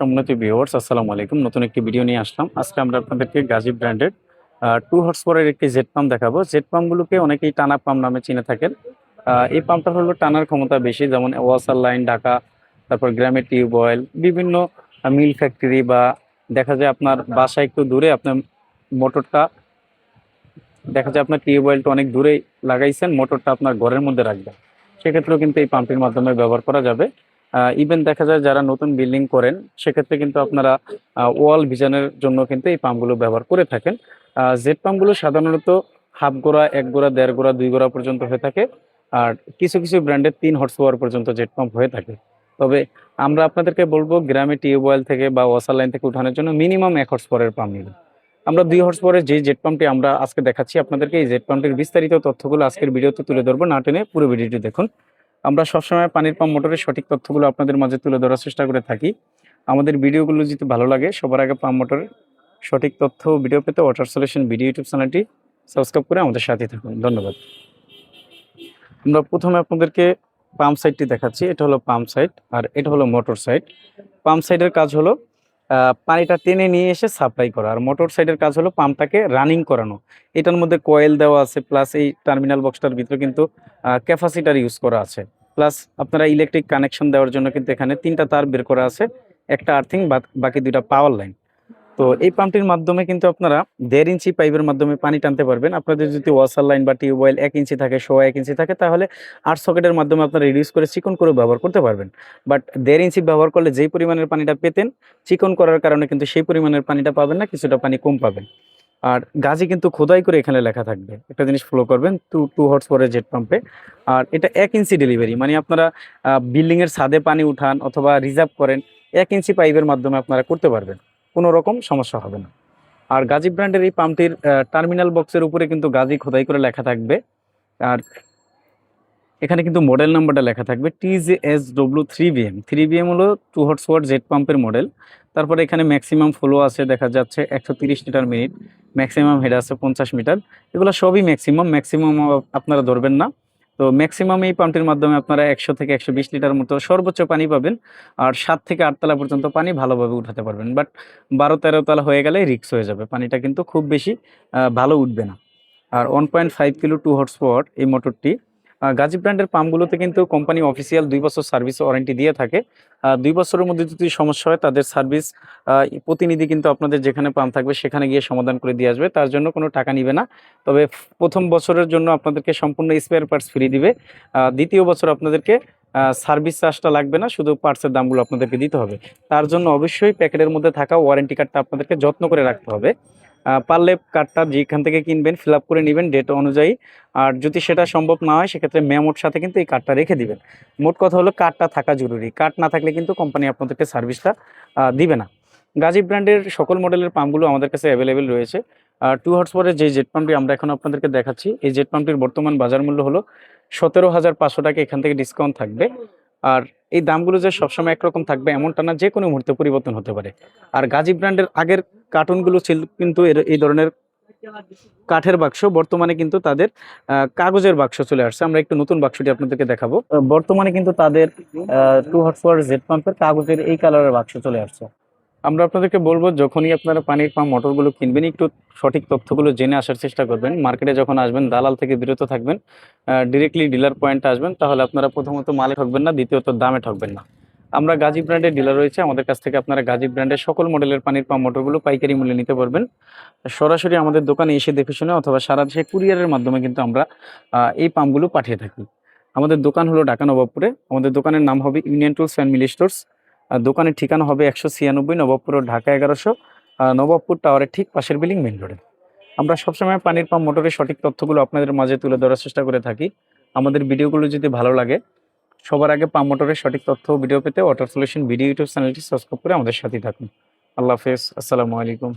সম্মানিত ভিউয়ার্স, আসসালামু আলাইকুম। নতুন একটি ভিডিও নিয়ে আসলাম। আজকে আমরা আপনাদেরকে গাজী ব্র্যান্ডের 2 হর্স পাওয়ারের একটি জেট পাম্প দেখাবো। জেট পাম্পগুলোকে অনেকেই টানা পাম্প নামে চিনে থাকেন। এই পাম্পটা হলো টানার ক্ষমতা বেশি, যেমন ওয়াসার লাইন, ঢাকা, তারপর গ্রামের টিউবওয়েল, বিভিন্ন মিল ফ্যাক্টরি বা দেখা যায় আপনার বাসা একটু দূরে, আপনার মোটরটা দেখা যায় আপনার টিউবওয়েলটা অনেক দূরে লাগাইছেন, মোটরটা আপনার ঘরের মধ্যে রাখবেন, সেক্ষেত্রেও কিন্তু এই পাম্পের মাধ্যমে ব্যবহার করা যাবে। ইভেন দেখা যায় যারা নতুন বিল্ডিং করেন, সেক্ষেত্রে কিন্তু আপনারা ওয়াল ভিজানের জন্য কিন্তু এই পাম্পগুলো ব্যবহার করে থাকেন। জেট পাম্পগুলো সাধারণত হাফ গোড়া, এক গোড়া, দেড় গোড়া, দুই গোড়া পর্যন্ত হয়ে থাকে। আর কিছু কিছু ব্র্যান্ডের 3 হর্স পাওয়ার পর্যন্ত জেট পাম্প হয়ে থাকে। তবে আমরা আপনাদেরকে বলবো গ্রামে টিউবওয়েল থেকে বা ওয়াসার লাইন থেকে উঠানোর জন্য মিনিমাম 1 হর্স পাওয়ারের পাম্প নেবেন। আমরা 2 হর্স পাওয়ারের যে জেট পাম্পটি আমরা আজকে দেখাচ্ছি আপনাদেরকে, এই জেট পাম্পটির বিস্তারিত তথ্যগুলো আজকের ভিডিওতে তুলে ধরবো, না টেনে পুরো ভিডিওটি দেখুন। আমরা সবসময় পানির পাম্প মোটরের সঠিক তথ্যগুলো আপনাদের মাঝে তুলে ধরার চেষ্টা করে থাকি। আমাদের ভিডিওগুলো যদি ভালো লাগে, সবার আগে পাম্প মোটরের সঠিক তথ্য ও ভিডিও পেতে ওয়াটার সলিউশন ভিডিও ইউটিউব চ্যানেলটি সাবস্ক্রাইব করে আমাদের সাথে থাকুন। ধন্যবাদ। আমরা প্রথমে আপনাদেরকে পাম্প সাইডটি দেখাচ্ছি। এটা হলো পাম্প সাইড আর এটা হলো মোটর সাইড। পাম্প সাইডের কাজ হলো পানিটা টেনে নিয়ে এসে সাপ্লাই করা, আর মোটর সাইডের কাজ হলো পাম্পটাকে রানিং করানো। এটার মধ্যে কয়েল দেওয়া আছে, প্লাস এই টার্মিনাল বক্সটার ভিতরে কিন্তু ক্যাপাসিটার ইউজ করা আছে। প্লাস আপনারা ইলেকট্রিক কানেকশন দেওয়ার জন্য কিন্তু এখানে 3টা তার বের করা আছে, একটা আর্থিং, বাকি 2টা পাওয়ার লাইন। তো এই পাম্পটির মাধ্যমে কিন্তু আপনারা 1.5 ইঞ্চি পাইপের মাধ্যমে পানি টানতে পারবেন। আপনাদের যদি ওয়াসার লাইন বা টিউবওয়েল 1 ইঞ্চি থাকে, 1.5 ইঞ্চি থাকে, তাহলে 8 সকেটের মাধ্যমে আপনারা রিডিউস করে চিকন করে ব্যবহার করতে পারবেন। বাট 1.5 ইঞ্চি ব্যবহার করলে যেই পরিমাণের পানিটা পেতেন, চিকন করার কারণে কিন্তু সেই পরিমাণের পানিটা পাবেন না, কিছুটা পানি কম পাবেন। আর গাজী কিন্তু খোদাই করে এখানে লেখা থাকবে, একটা জিনিস ফলো করবেন, 2 হর্স পাওয়ারের জেট পাম্পে। আর এটা 1 ইঞ্চি ডেলিভারি, মানে আপনারা বিল্ডিংয়ের ছাদে পানি উঠান অথবা রিজার্ভ করেন, 1 ইঞ্চি পাইপের মাধ্যমে আপনারা করতে পারবেন, কোনো রকম সমস্যা হবে না। আর গাজী ব্র্যান্ডের এই পাম্পটির টার্মিনাল বক্সের উপরে কিন্তু গাজী খোদাই করে লেখা থাকবে। আর এখানে কিন্তু মডেল নাম্বারটা লেখা থাকবে TJSW3BM। 3BM হলো 2 হর্স পাওয়ার জেট পাম্পের মডেল। তারপরে এখানে ম্যাক্সিমাম ফ্লো আছে, দেখা যাচ্ছে 130 লিটার মিনিট, ম্যাক্সিমাম হেড আছে 50 মিটার। এগুলো সবই ম্যাক্সিমাম, আপনারা ধরবেন না। তো ম্যাক্সিমাম এই পাম্পটির মাধ্যমে আপনারা 100 থেকে 120 লিটার মতো সর্বোচ্চ পানি পাবেন। আর 7 থেকে 8 তলা পর্যন্ত পানি ভালোভাবে উঠাতে পারবেন। বাট 12-13 তলা হয়ে গেলে রিস্ক হয়ে যাবে, পানিটা কিন্তু খুব বেশি ভালো উঠবে না। আর 1.5 কিলো 2 হর্স পাওয়ার এই মোটরটি। গাজী ব্র্যান্ডের পাম্পগুলোতে কিন্তু কোম্পানি অফিসিয়াল 2 বছর সার্ভিস ওয়ারেন্টি দিয়ে থাকে। 2 বছরের মধ্যে যদি সমস্যা হয়, তাদের সার্ভিস প্রতিনিধি কিন্তু আপনাদের যেখানে পাম্প থাকবে সেখানে গিয়ে সমাধান করে দিয়ে আসবে, তার জন্য কোনো টাকা নিবে না। তবে প্রথম বছরের জন্য আপনাদেরকে সম্পূর্ণ স্পেয়ার পার্টস ফ্রি দিবে। দ্বিতীয় বছর আপনাদেরকে সার্ভিস চার্জটা লাগবে না, শুধু পার্টসের দামগুলো আপনাদেরকে দিতে হবে। তার জন্য অবশ্যই প্যাকেটের মধ্যে থাকা ওয়ারেন্টি কার্ডটা আপনাদেরকে যত্ন করে রাখতে হবে। পারলে কার্ডটা যেখান থেকে কিনবেন ফিল আপ করে নেবেন ডেট অনুযায়ী। আর যদি সেটা সম্ভব না হয়, সেক্ষেত্রে মেমোর সাথে কিন্তু এই কার্ডটা রেখে দিবেন। মোট কথা হলো কার্ডটা থাকা জরুরি, কার্ড না থাকলে কিন্তু কোম্পানি আপনাদেরকে সার্ভিসটা দিবে না। গাজী ব্র্যান্ডের সকল মডেলের পাম্পগুলো আমাদের কাছে অ্যাভেলেবেল রয়েছে। আর 2 হর্স পাওয়ারের যে জেট পাম্পটি আমরা এখন আপনাদেরকে দেখাচ্ছি, এই জেট পাম্পটির বর্তমান বাজার মূল্য হলো 17,500 টাকা, এখান থেকে ডিসকাউন্ট থাকবে। আর এই দামগুলো যে সবসময় একরকম থাকবে এমনটা না, যে কোনো মুহূর্তে পরিবর্তন হতে পারে। আর গাজী ব্র্যান্ডের আগের কার্টুনগুলো ছিল কিন্তু এই ধরনের কাঠের বাক্স, বর্তমানে কিন্তু তাদের কাগজের বাক্স চলে আসছে। আমরা একটু নতুন বাক্সটি আপনাদেরকে দেখাবো। বর্তমানে কিন্তু তাদের 2 হর্স পাওয়ার জেট পাম্পের কাগজের এই কালারের বাক্স চলে আসছে। আমরা আপনাদেরকে বলবো, যখনই আপনারা পানির পাম্প মোটরগুলো কিনবেন, একটু সঠিক তথ্যগুলো জেনে আসার চেষ্টা করবেন। মার্কেটে যখন আসবেন, দালাল থেকে বিরত থাকবেন, ডিরেক্টলি ডিলার পয়েন্টে আসবেন, তাহলে আপনারা প্রথমত মালে ঠকবেন না, দ্বিতীয়ত দামে ঠকবেন না। আমরা গাজী ব্র্যান্ডের ডিলার রয়েছে, আমাদের কাছ থেকে আপনারা গাজী ব্র্যান্ডের সকল মডেলের পানির পাম্প মোটরগুলো পাইকারি মূল্যে নিতে পারবেন। সরাসরি আমাদের দোকানে এসে দেখে শুনে অথবা সারা দেশে কুরিয়ারের মাধ্যমে কিন্তু আমরা এই পাম্পগুলো পাঠিয়ে থাকি। আমাদের দোকান হলো ঢাকা নবাবপুরে। আমাদের দোকানের নাম হবে union tools and Mili stores. দোকানের ঠিকানা হবে 196 নবাবপুর রোড, ঢাকা 1100, নবাবপুর টাওয়ারের ঠিক পাশের বিল্ডিং, মেইন রোডে। আমরা সবসময় পানির পাম্প মোটরের সঠিক তথ্যগুলো আপনাদের মাঝে তুলে ধরার চেষ্টা করে থাকি। আমাদের ভিডিওগুলো যদি ভালো লাগে, সবার আগে পাম্প মোটরের সঠিক তথ্য ভিডিও পেতে ওয়াটার সলিউশন ভিডিও ইউটিউব চ্যানেলটি সাবস্ক্রাইব করে আমাদের সাথেই থাকুন। আল্লাহ হাফেজ, আসসালামু আলাইকুম।